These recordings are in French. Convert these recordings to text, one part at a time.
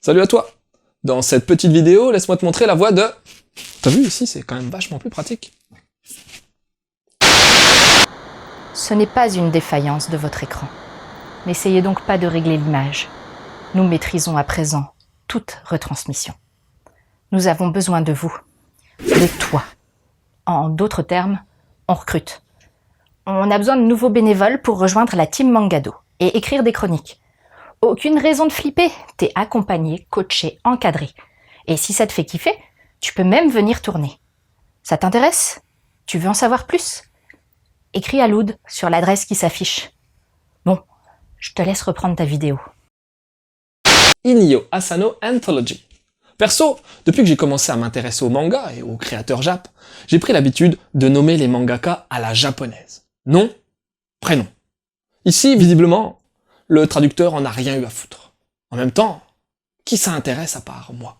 Salut à toi! Dans cette petite vidéo, laisse-moi te montrer la voie de... T'as vu ici, c'est quand même vachement plus pratique. Ce n'est pas une défaillance de votre écran. N'essayez donc pas de régler l'image. Nous maîtrisons à présent toute retransmission. Nous avons besoin de vous, de toi. En d'autres termes, on recrute. On a besoin de nouveaux bénévoles pour rejoindre la team Mangado et écrire des chroniques. Aucune raison de flipper, t'es accompagné, coaché, encadré. Et si ça te fait kiffer, tu peux même venir tourner. Ça t'intéresse? Tu veux en savoir plus? Écris à Loud sur l'adresse qui s'affiche. Bon, je te laisse reprendre ta vidéo. Inyo Asano Anthology. Perso, depuis que j'ai commencé à m'intéresser au manga et aux créateurs jap, j'ai pris l'habitude de nommer les mangaka à la japonaise. Nom, prénom. Ici, visiblement, le traducteur en a rien eu à foutre. En même temps, qui ça intéresse à part moi?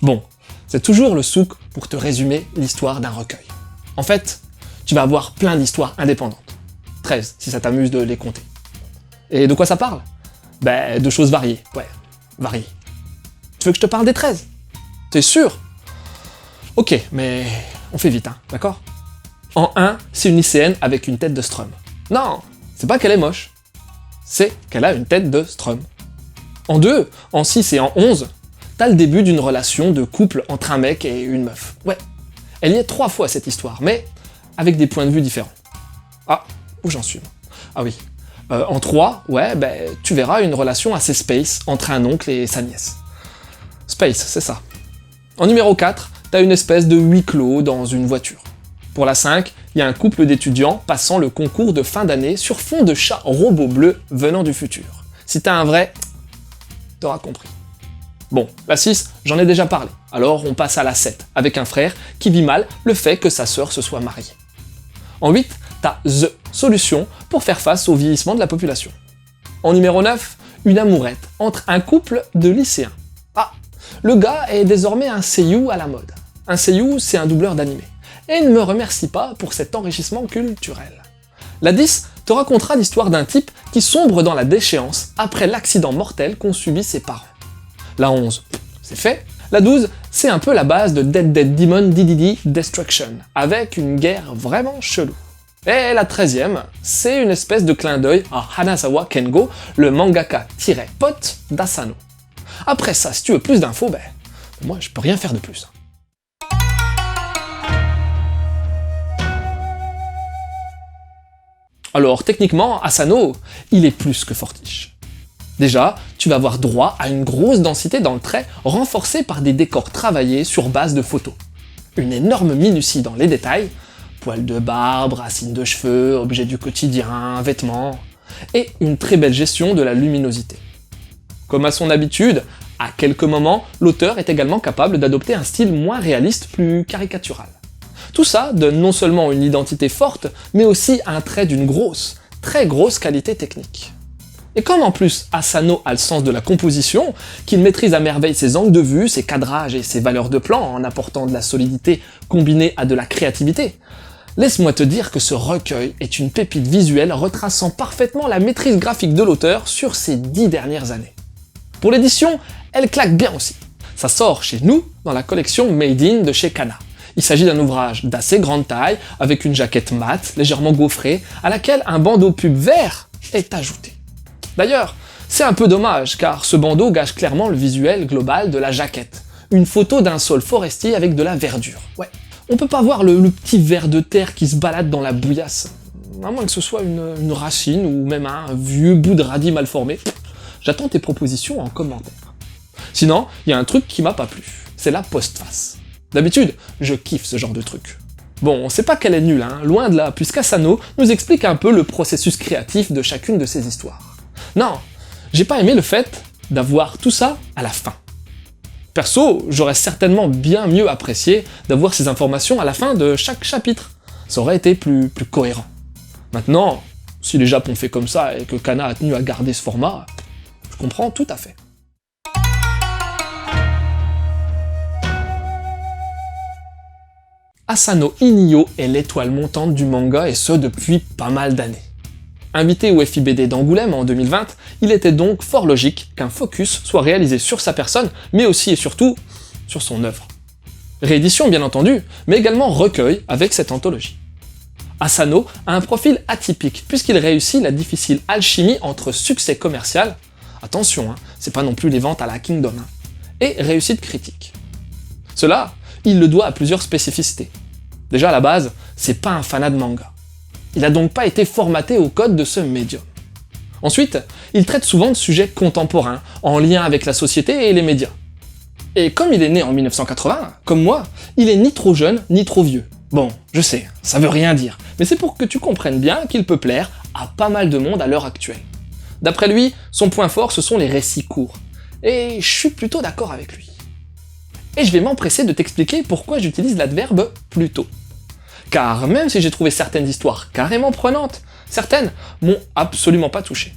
Bon, c'est toujours le souk pour te résumer l'histoire d'un recueil. En fait, tu vas avoir plein d'histoires indépendantes. 13, si ça t'amuse de les compter. Et de quoi ça parle? Ben, de choses variées. Ouais, variées. Tu veux que je te parle des 13? T'es sûr? Ok, mais on fait vite, hein, d'accord? En 1, c'est une lycéenne avec une tête de Strum. Non, c'est pas qu'elle est moche. C'est qu'elle a une tête de Strum. En 2, en 6 et en 11, t'as le début d'une relation de couple entre un mec et une meuf. Ouais, elle y est 3 fois cette histoire, mais avec des points de vue différents. Ah, où j'en suis? Ah oui. En 3, ouais, ben, tu verras une relation assez space entre un oncle et sa nièce. Space, c'est ça. En numéro 4, t'as une espèce de huis clos dans une voiture. Pour la 5, il y a un couple d'étudiants passant le concours de fin d'année sur fond de chat robot bleu venant du futur. Si t'as un vrai, t'auras compris. Bon, la 6, j'en ai déjà parlé, alors on passe à la 7, avec un frère qui vit mal le fait que sa sœur se soit mariée. En 8, t'as THE solution pour faire face au vieillissement de la population. En numéro 9, une amourette entre un couple de lycéens. Ah, le gars est désormais un seiyuu à la mode. Un seiyuu, c'est un doubleur d'animé. Et ne me remercie pas pour cet enrichissement culturel. La 10 te racontera l'histoire d'un type qui sombre dans la déchéance après l'accident mortel qu'ont subi ses parents. La 11, c'est fait. La 12, c'est un peu la base de Dead Dead Demon DDD Destruction, avec une guerre vraiment chelou. Et la 13e, c'est une espèce de clin d'œil à Hanazawa Kengo, le mangaka-pote d'Asano. Après ça, si tu veux plus d'infos, ben, moi je peux rien faire de plus. Alors techniquement, Asano, il est plus que fortiche. Déjà, tu vas avoir droit à une grosse densité dans le trait, renforcée par des décors travaillés sur base de photos. Une énorme minutie dans les détails, poils de barbe, racines de cheveux, objets du quotidien, vêtements, et une très belle gestion de la luminosité. Comme à son habitude, à quelques moments, l'auteur est également capable d'adopter un style moins réaliste, plus caricatural. Tout ça donne non seulement une identité forte, mais aussi un trait d'une grosse, très grosse qualité technique. Et comme en plus Asano a le sens de la composition, qu'il maîtrise à merveille ses angles de vue, ses cadrages et ses valeurs de plan en apportant de la solidité combinée à de la créativité, laisse-moi te dire que ce recueil est une pépite visuelle retraçant parfaitement la maîtrise graphique de l'auteur sur ces 10 dernières années. Pour l'édition, elle claque bien aussi. Ça sort chez nous dans la collection Made in de chez Kana. Il s'agit d'un ouvrage d'assez grande taille, avec une jaquette mate, légèrement gaufrée, à laquelle un bandeau pub vert est ajouté. D'ailleurs, c'est un peu dommage, car ce bandeau gâche clairement le visuel global de la jaquette. Une photo d'un sol forestier avec de la verdure. Ouais, on peut pas voir le petit ver de terre qui se balade dans la bouillasse. À moins que ce soit une racine ou même un vieux bout de radis mal formé. J'attends tes propositions en commentaire. Sinon, il y a un truc qui m'a pas plu. C'est la postface. D'habitude, je kiffe ce genre de truc. Bon, c'est pas qu'elle est nulle, hein, loin de là, puisqu'Asano nous explique un peu le processus créatif de chacune de ses histoires. Non, j'ai pas aimé le fait d'avoir tout ça à la fin. Perso, j'aurais certainement bien mieux apprécié d'avoir ces informations à la fin de chaque chapitre. Ça aurait été plus cohérent. Maintenant, Si les Japon fait comme ça et que Kana a tenu à garder ce format, je comprends tout à fait. Asano Inio est l'étoile montante du manga et ce depuis pas mal d'années. Invité au FIBD d'Angoulême en 2020, il était donc fort logique qu'un focus soit réalisé sur sa personne, mais aussi et surtout sur son œuvre. Réédition bien entendu, mais également recueil avec cette anthologie. Asano a un profil atypique puisqu'il réussit la difficile alchimie entre succès commercial, attention, c'est pas non plus les ventes à la Kingdom, et réussite critique. Cela, il le doit à plusieurs spécificités. Déjà à la base, c'est pas un fanat de manga. Il a donc pas été formaté au code de ce médium. Ensuite, il traite souvent de sujets contemporains, en lien avec la société et les médias. Et comme il est né en 1980, comme moi, il est ni trop jeune, ni trop vieux. Bon, je sais, ça veut rien dire, mais c'est pour que tu comprennes bien qu'il peut plaire à pas mal de monde à l'heure actuelle. D'après lui, son point fort, ce sont les récits courts. Et je suis plutôt d'accord avec lui. Et je vais m'empresser de t'expliquer pourquoi j'utilise l'adverbe « plutôt ». Car même si j'ai trouvé certaines histoires carrément prenantes, certaines m'ont absolument pas touché.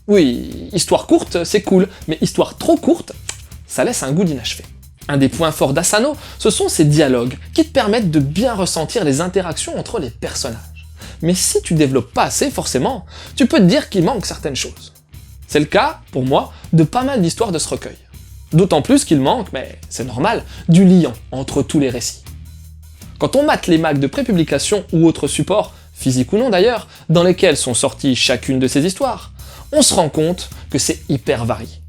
Oui, histoire courte, c'est cool, mais histoire trop courte, ça laisse un goût d'inachevé. Un des points forts d'Asano, ce sont ses dialogues, qui te permettent de bien ressentir les interactions entre les personnages. Mais si tu développes pas assez, forcément, tu peux te dire qu'il manque certaines choses. C'est le cas, pour moi, de pas mal d'histoires de ce recueil. D'autant plus qu'il manque, mais c'est normal, du lien entre tous les récits. Quand on mate les mags de prépublication ou autres supports, physiques ou non d'ailleurs, dans lesquels sont sorties chacune de ces histoires, on se rend compte que c'est hyper varié.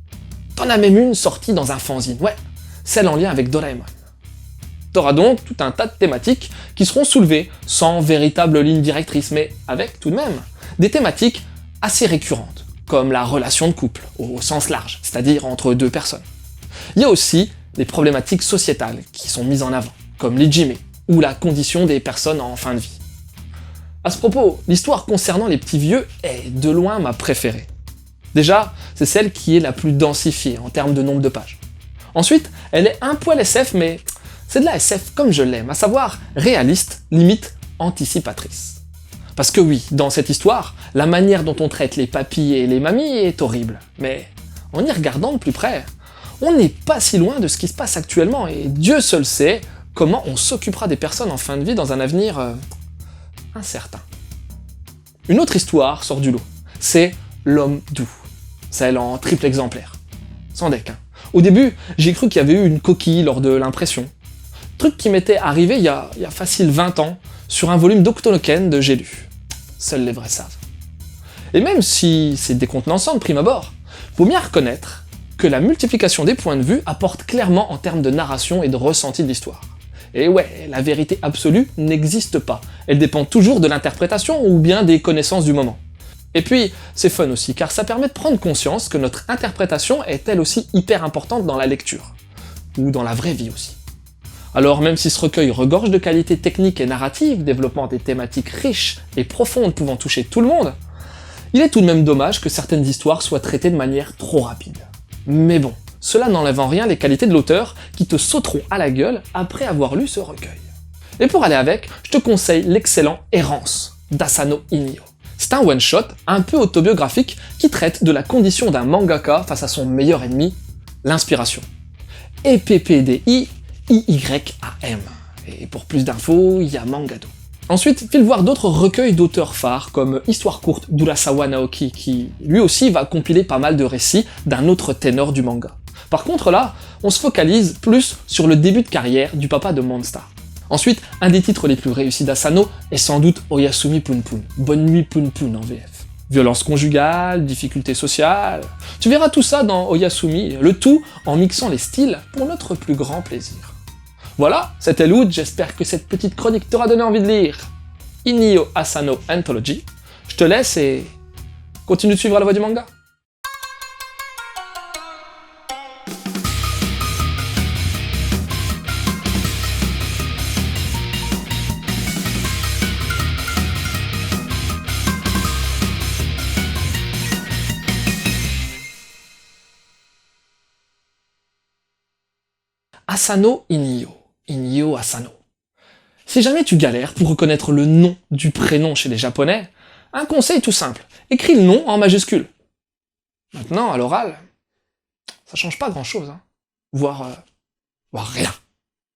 T'en as même une sortie dans un fanzine, ouais, celle en lien avec Doraemon. T'auras donc tout un tas de thématiques qui seront soulevées sans véritable ligne directrice, mais avec tout de même des thématiques assez récurrentes, comme la relation de couple, au sens large, c'est-à-dire entre deux personnes. Il y a aussi les problématiques sociétales qui sont mises en avant, comme l'ijime, ou la condition des personnes en fin de vie. À ce propos, l'histoire concernant les petits vieux est de loin ma préférée. Déjà, c'est celle qui est la plus densifiée en termes de nombre de pages. Ensuite, elle est un poil SF, mais c'est de la SF comme je l'aime, à savoir réaliste, limite anticipatrice. Parce que oui, dans cette histoire, la manière dont on traite les papis et les mamies est horrible, mais en y regardant de plus près, on n'est pas si loin de ce qui se passe actuellement, et Dieu seul sait comment on s'occupera des personnes en fin de vie dans un avenir incertain. Une autre histoire sort du lot, c'est L'homme doux, celle en triple exemplaire. Sans deck, Au début, j'ai cru qu'il y avait eu une coquille lors de l'impression. Truc qui m'était arrivé il y a facile 20 ans, sur un volume d'Octonoken de J'ai lu. Seuls les vrais savent. Et même si c'est décontenançant de prime abord, faut bien reconnaître que la multiplication des points de vue apporte clairement en termes de narration et de ressenti de l'histoire. Et ouais, la vérité absolue n'existe pas, elle dépend toujours de l'interprétation ou bien des connaissances du moment. Et puis, c'est fun aussi, car ça permet de prendre conscience que notre interprétation est elle aussi hyper importante dans la lecture. Ou dans la vraie vie aussi. Alors même si ce recueil regorge de qualités techniques et narratives, développant des thématiques riches et profondes pouvant toucher tout le monde, il est tout de même dommage que certaines histoires soient traitées de manière trop rapide. Mais bon, cela n'enlève en rien les qualités de l'auteur qui te sauteront à la gueule après avoir lu ce recueil. Et pour aller avec, je te conseille l'excellent Errance d'Asano Inio. C'est un one-shot un peu autobiographique qui traite de la condition d'un mangaka face à son meilleur ennemi, l'inspiration. EPPDIIYAM. Et pour plus d'infos, il y a Mangado. Ensuite, file voir d'autres recueils d'auteurs phares comme Histoire courte d'Urasawa Naoki qui, lui aussi, va compiler pas mal de récits d'un autre ténor du manga. Par contre là, on se focalise plus sur le début de carrière du papa de Monster. Ensuite, un des titres les plus réussis d'Asano est sans doute Oyasumi Punpun, Bonne nuit Punpun en VF. Violence conjugale, difficultés sociales, tu verras tout ça dans Oyasumi, le tout en mixant les styles pour notre plus grand plaisir. Voilà, c'était Loud, j'espère que cette petite chronique t'aura donné envie de lire Inio Asano Anthology. Je te laisse et continue de suivre la voie du manga. Asano Inio. Inio Asano. Si jamais tu galères pour reconnaître le nom du prénom chez les japonais, Un conseil tout simple, écris le nom en majuscule. Maintenant, à l'oral, ça change pas grand-chose, hein. Voire rien.